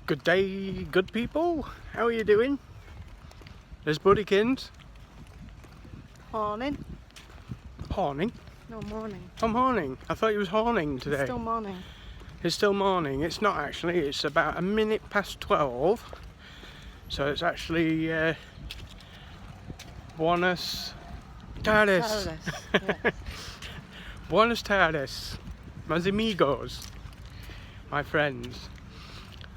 Good day, good people. How are you doing? There's Buddykins. Morning. Horning? No, morning. Oh, morning. I thought it was horning today. It's still morning. It's still morning. It's not actually. It's about a minute past 12. So it's actually Buenos tardes. Yeah. Buenos tardes, mis amigos, my friends.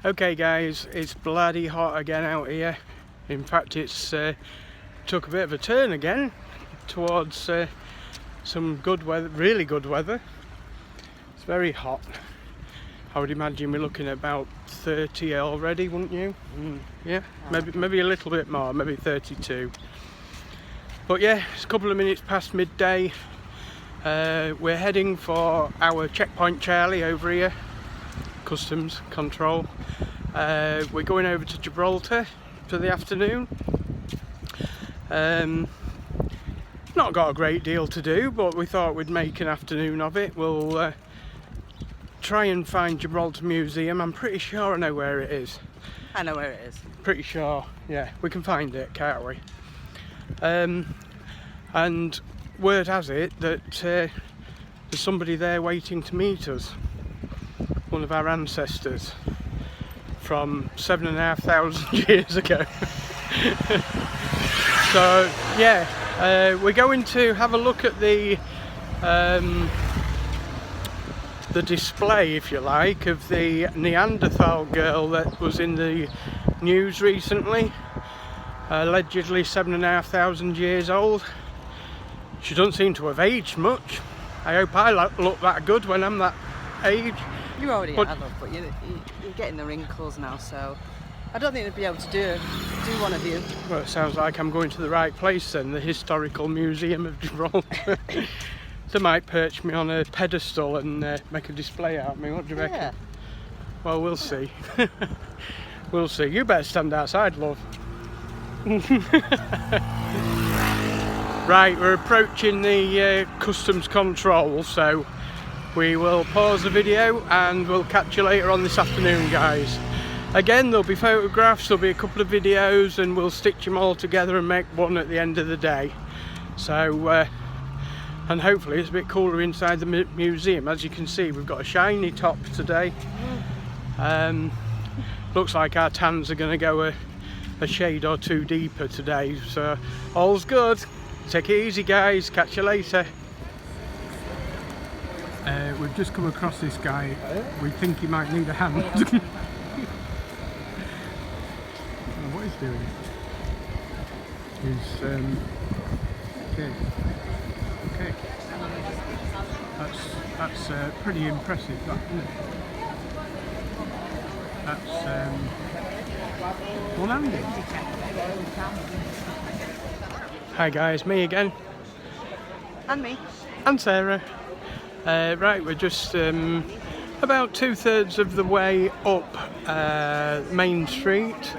Okay guys, it's bloody hot again out here. In fact, it's took a bit of a turn again towards some good weather, really good weather. It's very hot. I would imagine we're looking at about 30 already, wouldn't you? Yeah, maybe a little bit more, maybe 32. But yeah, it's a couple of minutes past midday. We're heading for our checkpoint Charlie over here, customs control. We're going over to Gibraltar for the afternoon. Not got a great deal to do, but we thought we'd make an afternoon of it. We'll try and find Gibraltar Museum. I'm pretty sure I know where it is. I know where it is. Pretty sure, yeah, we can find it, can't we? And word has it that there's somebody there waiting to meet us. One of our ancestors from 7,500 years ago. So yeah, we're going to have a look at the display, if you like, of the Neanderthal girl that was in the news recently. Allegedly 7,500 years old. She doesn't seem to have aged much. I hope I look that good when I'm that age. You already are, love, but you're getting the wrinkles now, so I don't think they'd be able to do one of you. Well, it sounds like I'm going to the right place then, the Historical Museum of Gibraltar. They might perch me on a pedestal and make a display out of me. What do you reckon? Yeah. Well, we'll see. We'll see. You better stand outside, love. Right, we're approaching the customs control, so we will pause the video and we'll catch you later on this afternoon, guys. Again, there'll be photographs, there'll be a couple of videos, and we'll stitch them all together and make one at the end of the day. So, and hopefully it's a bit cooler inside the museum. As you can see, we've got a shiny top today. Looks like our tans are going to go a shade or two deeper today, so all's good. Take it easy, guys. Catch you later. We've just come across this guy. We think he might need a hand. What he's doing is okay. That's pretty impressive, that, isn't it? That's one-handed. Hi guys, me again. And me. And Sarah. Right, we're just about 2/3 of the way up Main Street.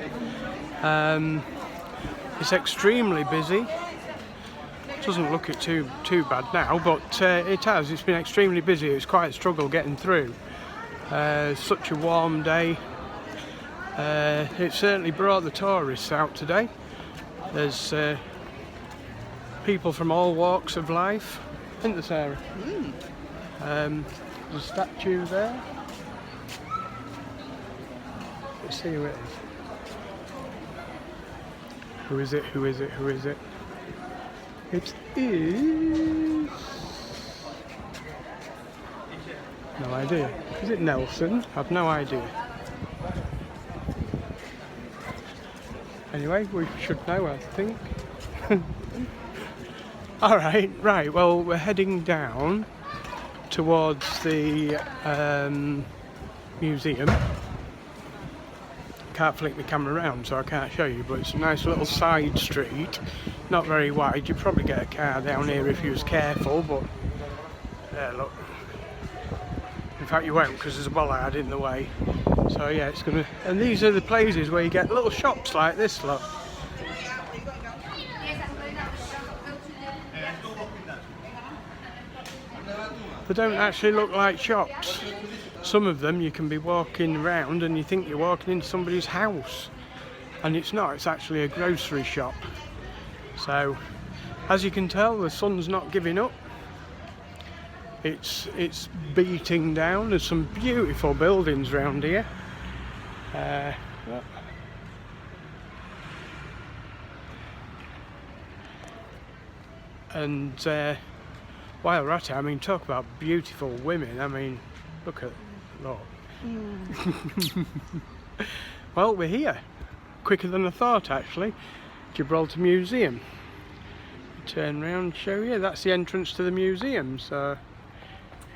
It's extremely busy. Doesn't look it too bad now, but it has. It's been extremely busy. It's quite a struggle getting through. Such a warm day. It certainly brought the tourists out today. There's people from all walks of life, isn't there, Sarah? There's a statue there. Let's see who it is. Who is it? Who is it? Who is it? It is... No idea. Is it Nelson? I've no idea. Anyway, we should know, I think. Alright, right, well, we're heading down towards the museum. Can't flick the camera around, so I can't show you, but it's a nice little side street. Not very wide. You'd probably get a car down here if you was careful, but there, look. In fact, you won't, because there's a bollard in the way. So yeah, it's gonna... And these are the places where you get little shops like this, look. They don't actually look like shops. some of them you can be walking around and you think you're walking into somebody's house, and it's not, it's actually a grocery shop. So as you can tell, the sun's not giving up. It's beating down. There's some beautiful buildings around here. And while we're at it, I mean, talk about beautiful women. I mean, look at that. Well, we're here. Quicker than I thought, actually. Gibraltar Museum. Turn around, show you. That's the entrance to the museum. So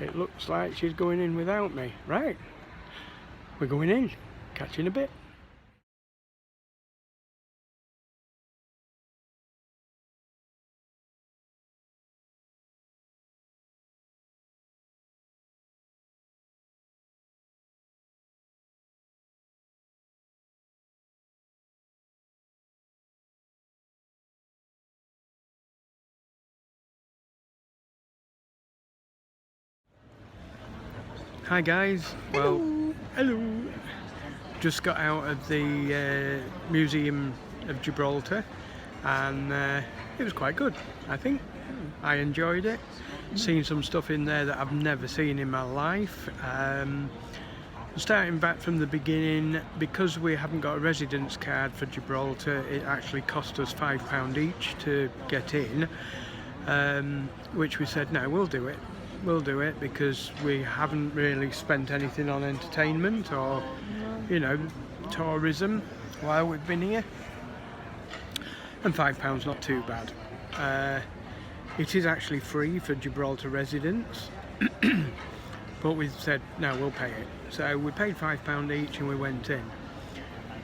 it looks like she's going in without me. Right. We're going in. Catch you in a bit. Hi guys. Well, hello. Just got out of the Museum of Gibraltar, and it was quite good, I think. I enjoyed it. Seen some stuff in there that I've never seen in my life. Starting back from the beginning, because we haven't got a residence card for Gibraltar, it actually cost us £5 each to get in, which we said no, we'll do it. We'll do it because we haven't really spent anything on entertainment or, you know, tourism while we've been here. And £5 not too bad. It is actually free for Gibraltar residents, but we said no, we'll pay it. So we paid £5 each and we went in.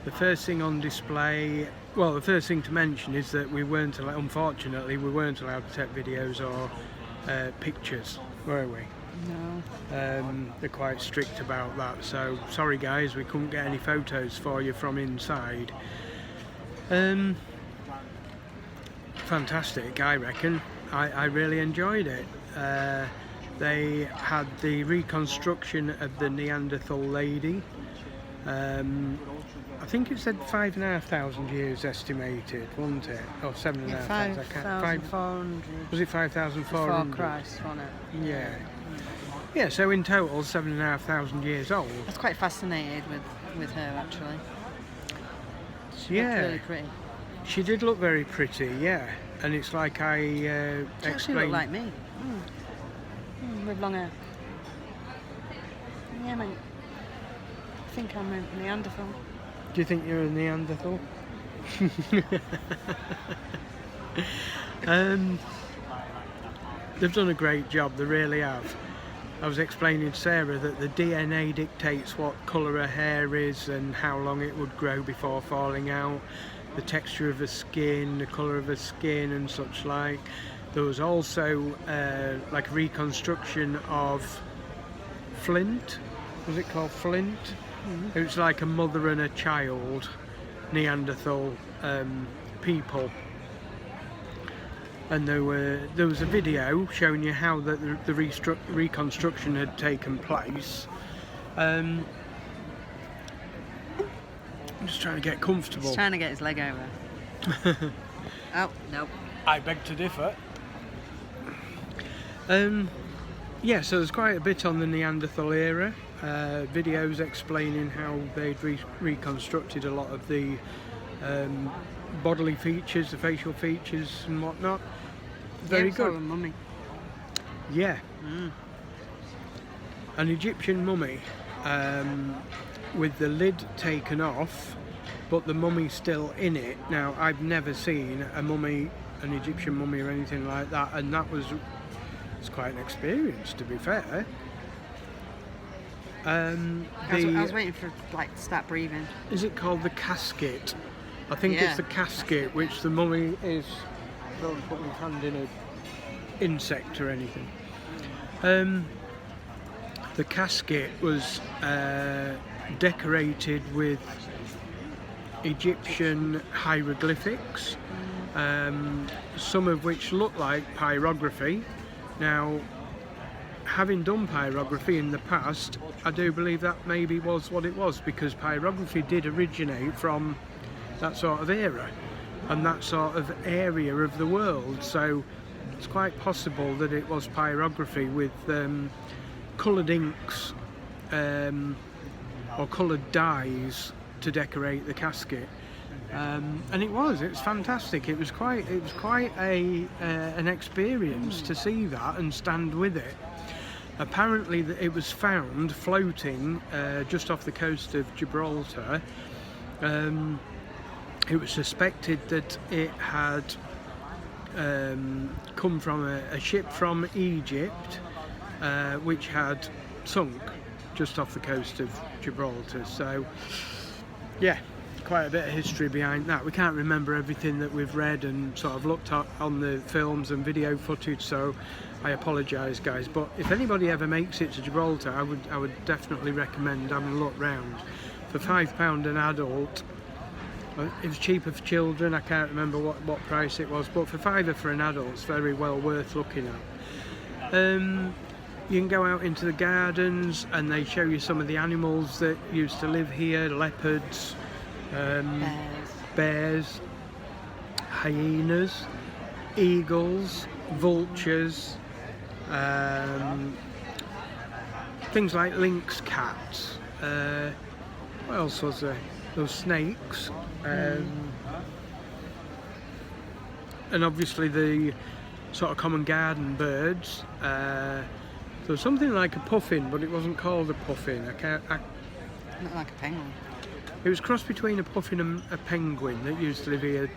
The first thing on display, well, the first thing to mention is that we weren't allowed, unfortunately, we weren't allowed to take videos or pictures, were we? No. They're quite strict about that, so sorry guys, we couldn't get any photos for you from inside. Fantastic, I reckon. I really enjoyed it. They had the reconstruction of the Neanderthal lady. I think it said 5,500 years estimated, wasn't it? Or 7,500. 5,400. Was it 5,400? Before Christ, wasn't it? Yeah. Yeah, so in total 7,500 years old. I was quite fascinated with her actually. She Yeah. looked really pretty. She did look very pretty, yeah. And it's like I She actually explained. looked like me. With long hair. Yeah, mate. I think I'm a Neanderthal. Do you think you're a Neanderthal? They've done a great job, they really have. I was explaining to Sarah that the DNA dictates what colour her hair is and how long it would grow before falling out, the texture of her skin, the colour of her skin and such like. There was also like a reconstruction of Flint. Was it called Flint? It was like a mother and a child Neanderthal people. And there was a video showing you how the reconstruction had taken place. I'm just trying to get comfortable. He's trying to get his leg over. Oh, nope. I beg to differ. Yeah, so there's quite a bit on the Neanderthal era. Videos explaining how they'd reconstructed a lot of the bodily features, the facial features and whatnot. Very good. A mummy. Yeah. An Egyptian mummy with the lid taken off, but the mummy still in it. Now, I've never seen a mummy, an Egyptian mummy or anything like that, and it's quite an experience, to be fair. I was waiting for like to start breathing. Is it called the casket? I think it's the casket, which the mummy is. Don't put my hand in an insect or anything. The casket was decorated with Egyptian hieroglyphics, some of which look like pyrography. Now, having done pyrography in the past, I do believe that maybe was what it was, because pyrography did originate from that sort of era and that sort of area of the world. So it's quite possible that it was pyrography with coloured inks or coloured dyes to decorate the casket. And it's fantastic. It was quite an experience to see that and stand with it. Apparently it was found floating just off the coast of Gibraltar. It was suspected that it had come from a ship from Egypt which had sunk just off the coast of Gibraltar. So yeah, quite a bit of history behind that. We can't remember everything that we've read and sort of looked at on the films and video footage, so I apologise, guys. But if anybody ever makes it to Gibraltar, I would definitely recommend having a look round. For £5 an adult, it was cheaper for children. I can't remember what price it was, but for £5 for an adult, it's very well worth looking at. You can go out into the gardens and they show you some of the animals that used to live here: leopards, bears, hyenas, eagles, vultures, things like lynx cats. What else was there? Those snakes, and obviously the sort of common garden birds. There was something like a puffin, but it wasn't called a puffin. Not like a penguin. It was crossed between a puffin and a penguin that used to live here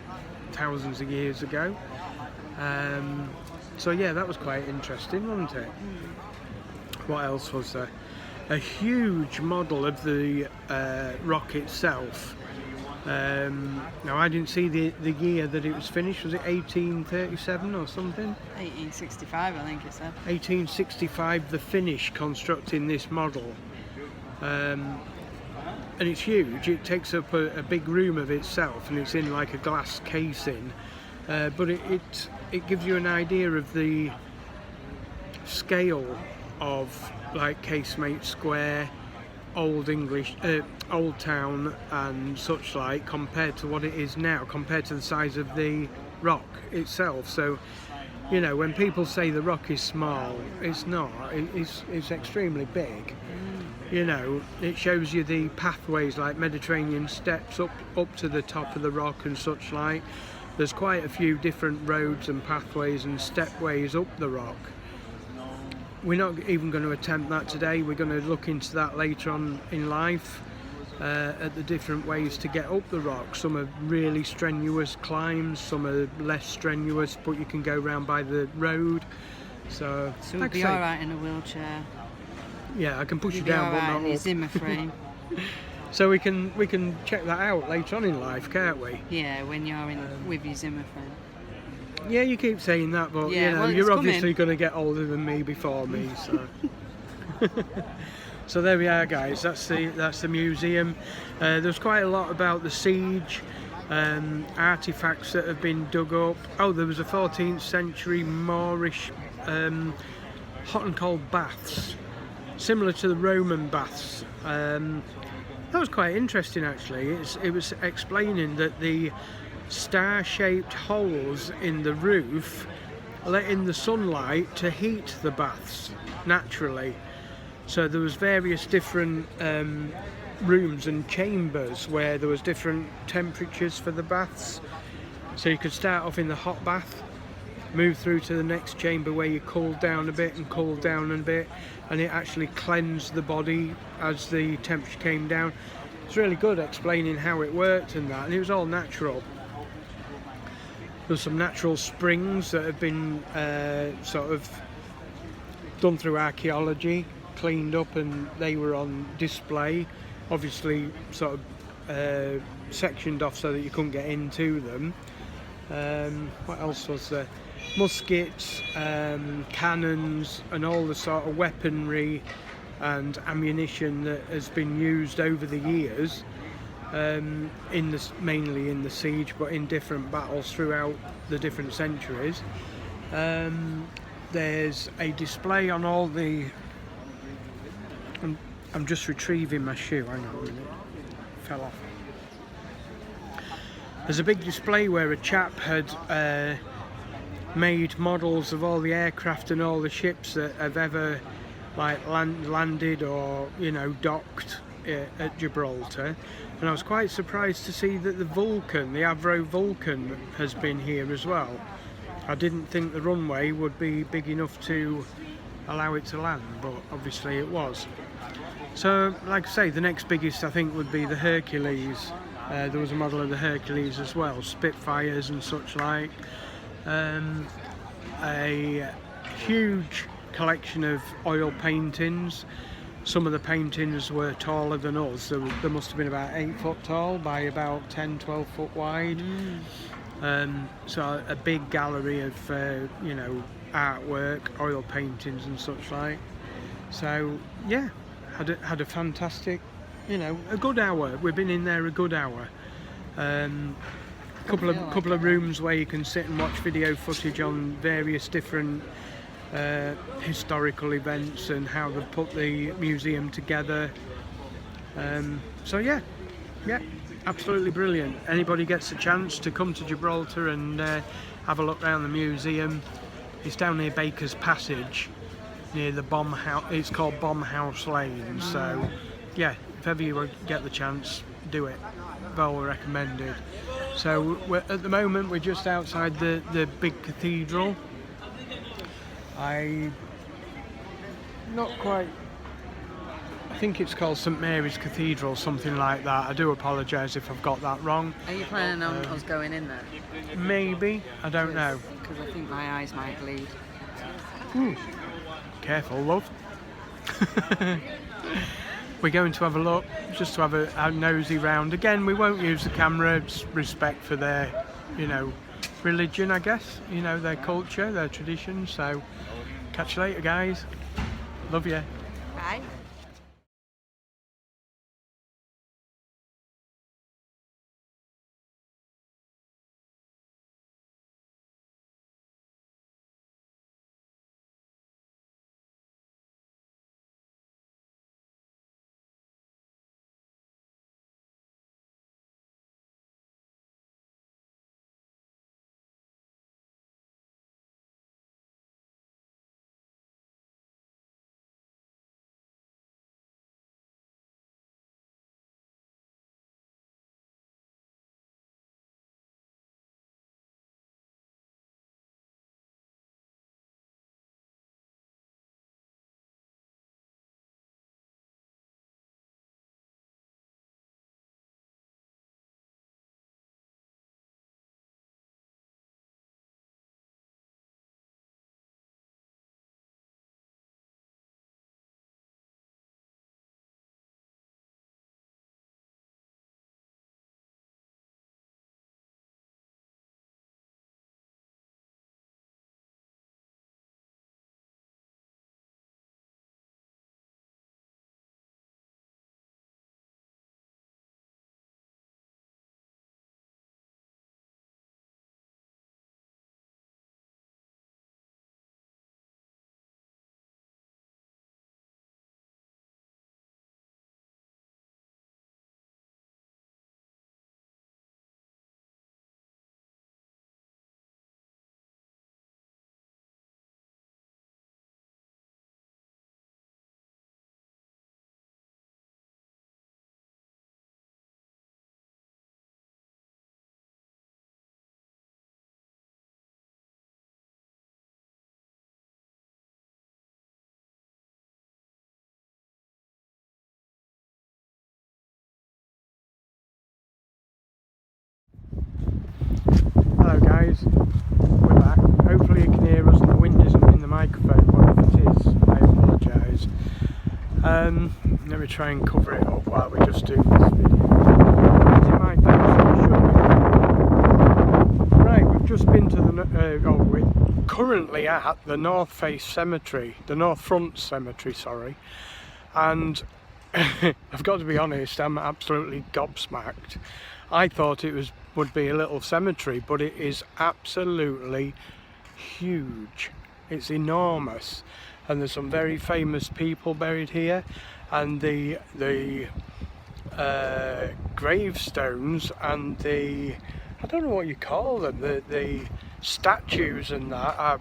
thousands of years ago. So yeah, that was quite interesting, wasn't it? What else was there? A huge model of the rock itself. Now I didn't see the year that it was finished. Was it 1837 or something? 1865, I think it said. 1865, the finish constructing this model. And it's huge. It takes up a big room of itself, and it's in like a glass casing. But it gives you an idea of the scale of like Casemate Square, Old Town and such like, compared to what it is now, compared to the size of the rock itself. So, you know, when people say the rock is small, it's not. It's extremely big. You know, it shows you the pathways like Mediterranean steps up to the top of the rock and such like. There's quite a few different roads and pathways and stepways up the rock. We're not even going to attempt that today. We're going to look into that later on in life, at the different ways to get up the rock. Some are really strenuous climbs, some are less strenuous, but you can go round by the road. So we'll be alright in a wheelchair. Yeah, I can push you You'll down, be but not alright in your up. Zimmer frame. So we can check that out later on in life, can't we? Yeah, when you're with your Zimmer frame. Yeah, you keep saying that, but Yeah, you know, well, you're it's obviously going to get older than me before me, so. So there we are, guys. That's the museum. There's quite a lot about the siege, artifacts that have been dug up. Oh, there was a 14th century Moorish hot and cold baths, similar to the Roman baths. That was quite interesting, actually. It was explaining that the star-shaped holes in the roof let in the sunlight to heat the baths naturally. So there was various different rooms and chambers where there was different temperatures for the baths. So you could start off in the hot bath, move through to the next chamber where you cool down a bit and cool down a bit, and it actually cleansed the body as the temperature came down. It's really good explaining how it worked and that, and it was all natural. There's some natural springs that have been sort of done through archaeology, cleaned up, and they were on display. Obviously sort of sectioned off so that you couldn't get into them. What else was there? Muskets, cannons, and all the sort of weaponry and ammunition that has been used over the years. Mainly in the siege, but in different battles throughout the different centuries. there's a display on all the... I'm just retrieving my shoe, hang on a minute, fell off. There's a big display where a chap had made models of all the aircraft and all the ships that have ever like landed or, you know, docked at Gibraltar, and I was quite surprised to see that the Vulcan, the Avro Vulcan, has been here as well. I didn't think the runway would be big enough to allow it to land, but obviously it was. So, like I say, the next biggest I think would be the Hercules. There was a model of the Hercules as well, Spitfires and such like. A huge collection of oil paintings. Some of the paintings were taller than us. There must have been about 8 foot tall by about 10-12 foot wide. So a big gallery of you know, artwork, oil paintings and such like. So yeah, had a fantastic, you know, a good hour. We've been in there a good hour. Couple of rooms where you can sit and watch video footage on various different historical events and how they've put the museum together. So yeah, absolutely brilliant. Anybody gets a chance to come to Gibraltar and have a look around the museum, it's down near Baker's Passage, near the Bomb House. It's called Bomb House Lane. So yeah, if ever you get the chance, do it. Well recommended. So at the moment we're just outside the big cathedral. I think it's called St Mary's Cathedral, something like that. I do apologise if I've got that wrong. Are you planning on us going in there? Maybe, I don't know. Because I think my eyes might bleed. Careful, love. We're going to have a look, just to have a nosy round. Again, we won't use the camera, it's respect for their, you know, religion, I guess, you know, their culture, their traditions. So catch you later, guys. Love you. Bye. Hello guys, we're back. Hopefully you can hear us and the wind isn't in the microphone, but if it is, I apologise. Let me try and cover it up while we just do this video. Is it my face? Right, we've just been to we're currently at the North Face Cemetery, the North Front Cemetery, sorry, and I've got to be honest, I'm absolutely gobsmacked. I thought it would be a little cemetery, but it is absolutely huge. It's enormous, and there's some very famous people buried here, and the gravestones and the, I don't know what you call them, the statues and that are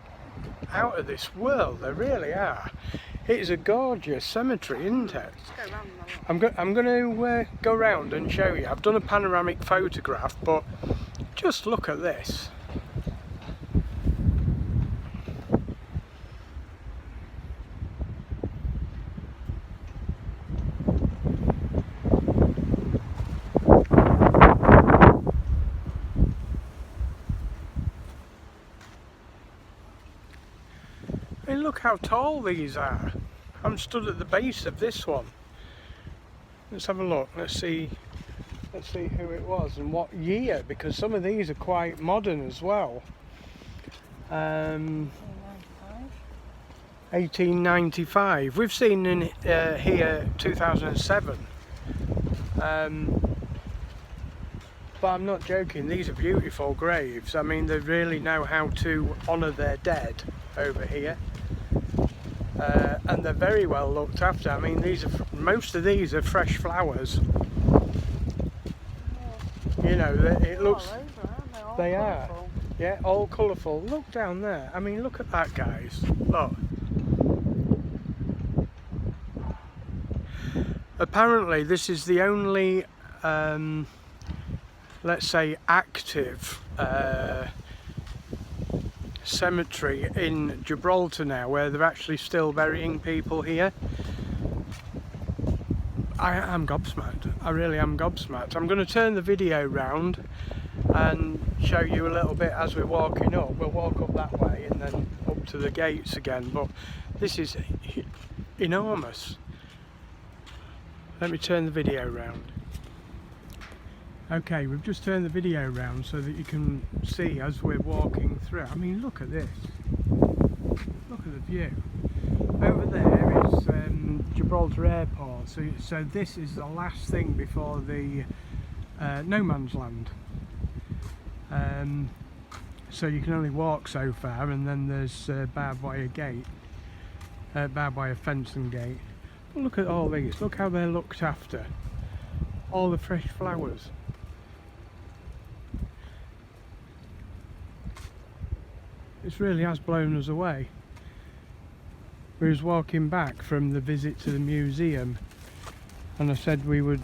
out of this world. They really are. It is a gorgeous cemetery, isn't it? I'm going to go around and show you. I've done a panoramic photograph, but just look at this. Hey, look how tall these are. I'm stood at the base of this one. Let's have a look. Let's see who it was and what year, because some of these are quite modern as well. 1895. We've seen in here 2007. But I'm not joking, these are beautiful graves. I mean, they really know how to honour their dead over here. And they're very well looked after. I mean, most of these are fresh flowers. You know, it looks. They are. Yeah, all colourful. Look down there. I mean, look at that, guys. Look. Apparently, this is the only, let's say, active cemetery in Gibraltar now, where they're actually still burying people here. I'm gobsmacked. I really am gobsmacked. I'm going to turn the video round and show you a little bit as we're walking up. We'll walk up that way and then up to the gates again, but this is enormous. Let me turn the video round. Okay, we've just turned the video round so that you can see as we're walking through. I mean, look at this. Look at the view. Over there is Gibraltar Airport. So this is the last thing before the no man's land. So you can only walk so far, and then there's barbed wire gate, barbed wire fence and gate. But look at all these. Look how they're looked after. All the fresh flowers. This really has blown us away. We was walking back from the visit to the museum, and I said we would.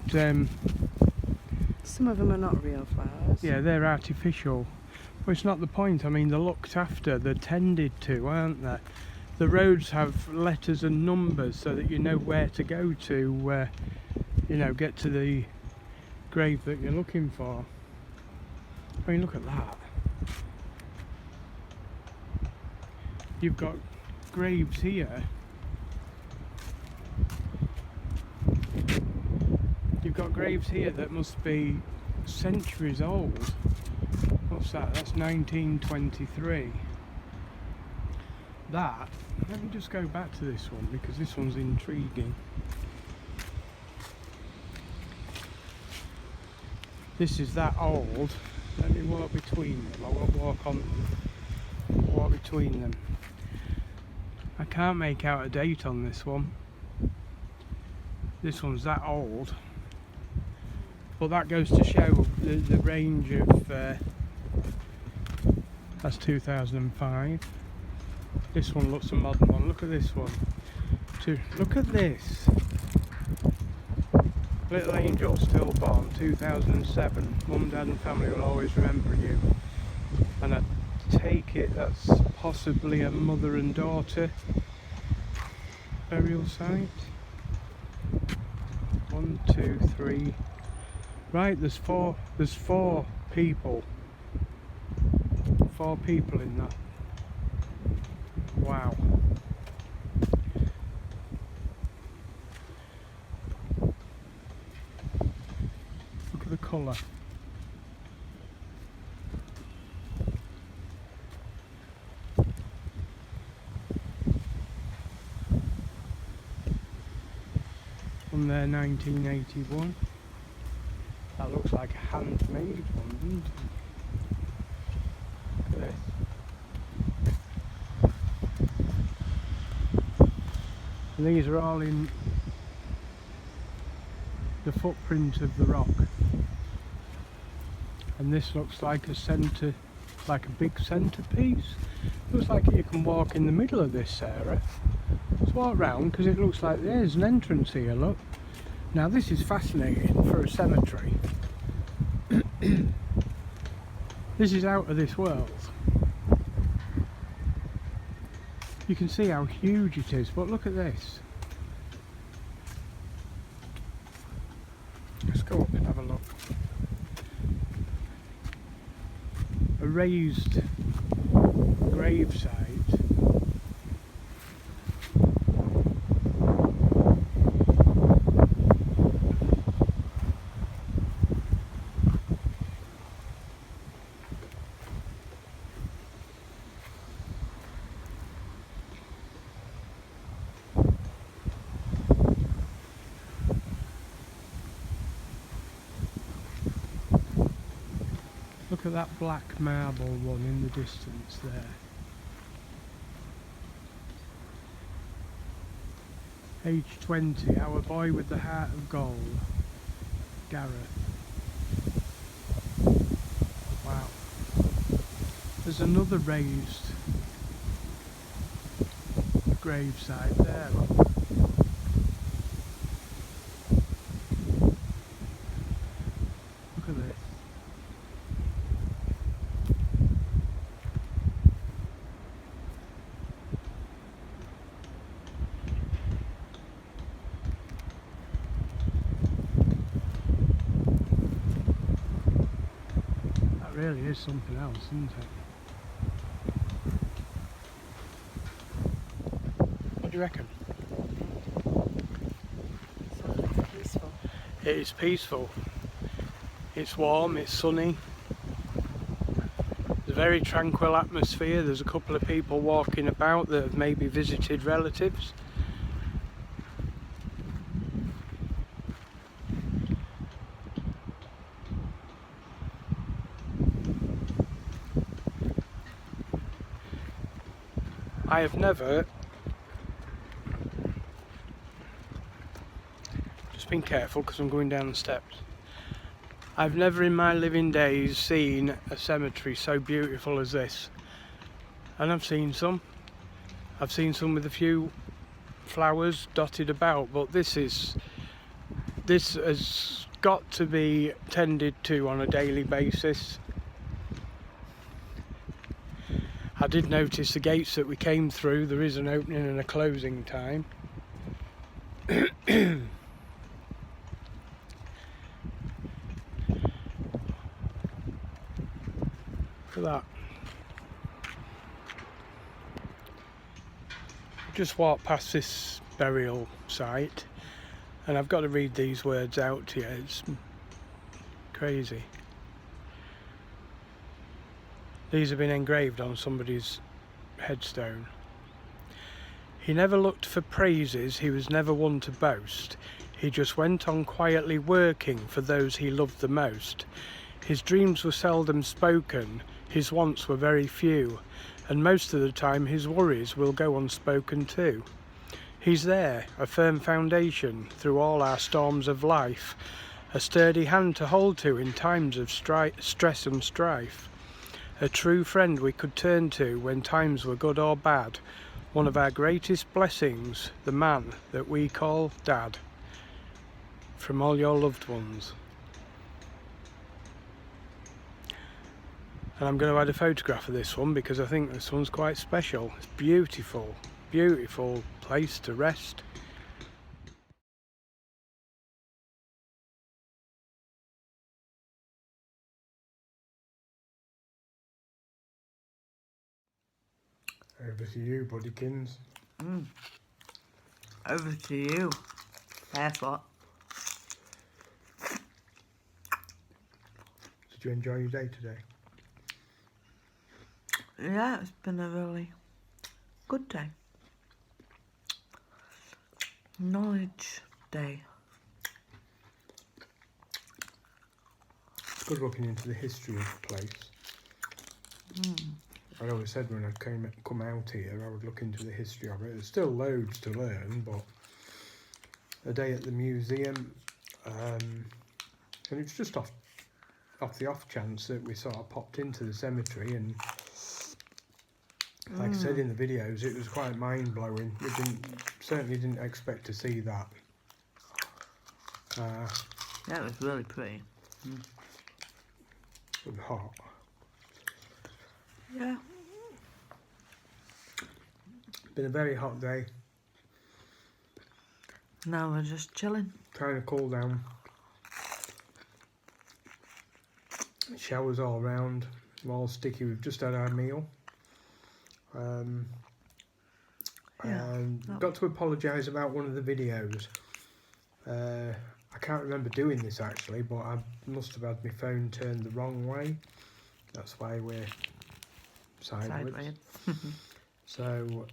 Some of them are not real flowers. Yeah, they're artificial. Well, it's not the point. I mean, they're looked after, they're tended to, aren't they? The roads have letters and numbers so that you know where to go to, you know, get to the grave that you're looking for. I mean, look at that. You've got graves here. You've got graves here that must be centuries old. What's that? That's 1923. That, let me just go back to this one because this one's intriguing. This is that old. Let me walk between them. I won't walk between them. I can't make out a date on this one. This one's that old. But that goes to show the range of, that's 2005. This one looks a modern one. Look at this one. Look at this. Little Angel Stillborn, 2007. Mum, Dad and family will always remember you. And I take it that's possibly a mother and daughter burial site. 1, 2, 3. Right, there's four people. 4 people in that. Wow. Look at the colour. From there, 1981. That looks like a handmade one, doesn't it? Look at this. And these are all in the footprint of the rock. And this looks like a centre, like a big centrepiece. Looks like you can walk in the middle of this, Sarah. Let's walk round because it looks like there's an entrance here, look. Now this is fascinating for a cemetery. This is out of this world. You can see how huge it is, but look at this. Let's go up and have a look. A raised gravesite. Look at that black marble one in the distance there. Age 20, our boy with the heart of gold, Gareth. Wow. There's another raised gravesite there. Look. Look at this. Really is something else, isn't it? What do you reckon? Something peaceful. It is peaceful. It's warm, it's sunny. There's a very tranquil atmosphere. There's a couple of people walking about that have maybe visited relatives. I have never, just been careful because I'm going down the steps. I've never in my living days seen a cemetery so beautiful as this. And I've seen some. I've seen some with a few flowers dotted about, but this has got to be tended to on a daily basis. I did notice the gates that we came through, there is an opening and a closing time. Look at that. Just walked past this burial site and I've got to read these words out to you. It's crazy. These have been engraved on somebody's headstone. He never looked for praises, he was never one to boast. He just went on quietly working for those he loved the most. His dreams were seldom spoken, his wants were very few, and most of the time his worries will go unspoken too. He's there, a firm foundation through all our storms of life, a sturdy hand to hold to in times of stress and strife. A true friend we could turn to when times were good or bad. One of our greatest blessings, the man that we call Dad. From all your loved ones. And I'm going to add a photograph of this one because I think this one's quite special. It's beautiful, beautiful place to rest. Over to you, buddykins. Over to you. Barefoot. Did you enjoy your day today? Yeah, it's been a really good day. Knowledge day. It's good looking into the history of the place. I always said when I come out here I would look into the history of it. There's still loads to learn, but a day at the museum, and it's just off the off chance that we sort of popped into the cemetery, and like I said in the videos, it was quite mind blowing. We certainly didn't expect to see that. Yeah, it was really pretty. And hot. Yeah. Been a very hot day. Now we're just chilling. Trying to cool down. Showers all round. We're all sticky. We've just had our meal. And got to apologise about one of the videos. I can't remember doing this actually, but I must have had my phone turned the wrong way. That's why we're sideways. So,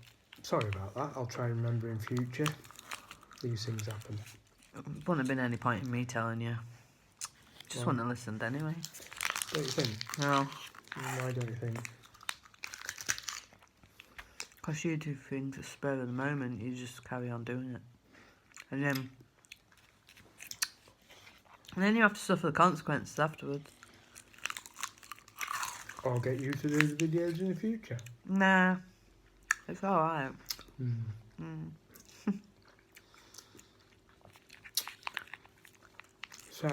sorry about that. I'll try and remember in future. These things happen. Wouldn't have been any point in me telling you. Just wouldn't have listened anyway. Don't you think? No. Why don't you think? Because you do things at spur of the moment, you just carry on doing it. And then you have to suffer the consequences afterwards. I'll get you to do the videos in the future. Nah. It's alright. So,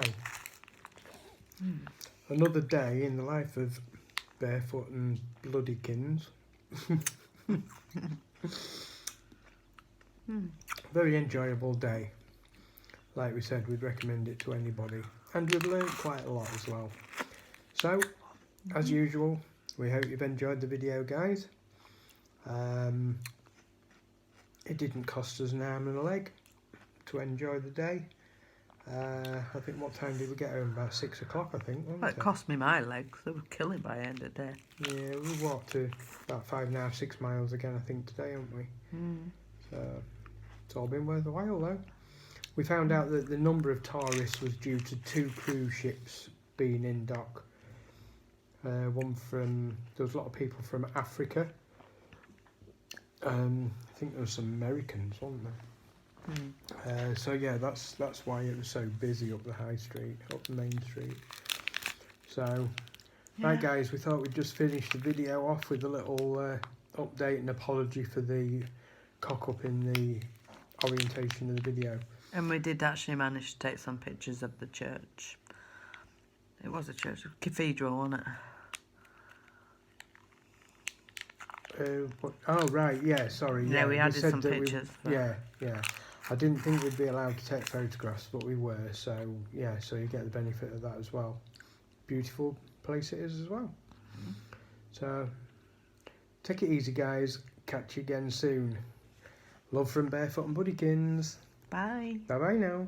another day in the life of Barefoot and Bloodykins. Very enjoyable day. Like we said, we'd recommend it to anybody. And we've learned quite a lot as well. So, as usual, we hope you've enjoyed the video, guys. It didn't cost us an arm and a leg to enjoy the day. I think, what time did we get home? About 6 o'clock, I think, wasn't Well, it cost me my legs. They were killing by the end of the day. Yeah, we walked to about 5.5, 6 miles again, I think, today, haven't we? So, it's all been worth a while, though. We found out that the number of tourists was due to 2 cruise ships being in dock. There was a lot of people from Africa. I think there was some Americans, wasn't there? So yeah, that's why it was so busy up the high street, up the main street. So, right guys, we thought we'd just finish the video off with a little update and apology for the cock up in the orientation of the video. And we did actually manage to take some pictures of the church. It was a church, a cathedral, wasn't it? Oh right, yeah, sorry. Yeah, we added some pictures. Yeah. I didn't think we'd be allowed to take photographs, but we were. So yeah, so you get the benefit of that as well. Beautiful place it is as well. So take it easy, guys. Catch you again soon. Love from Barefoot and Buddykins. Bye. Bye bye now.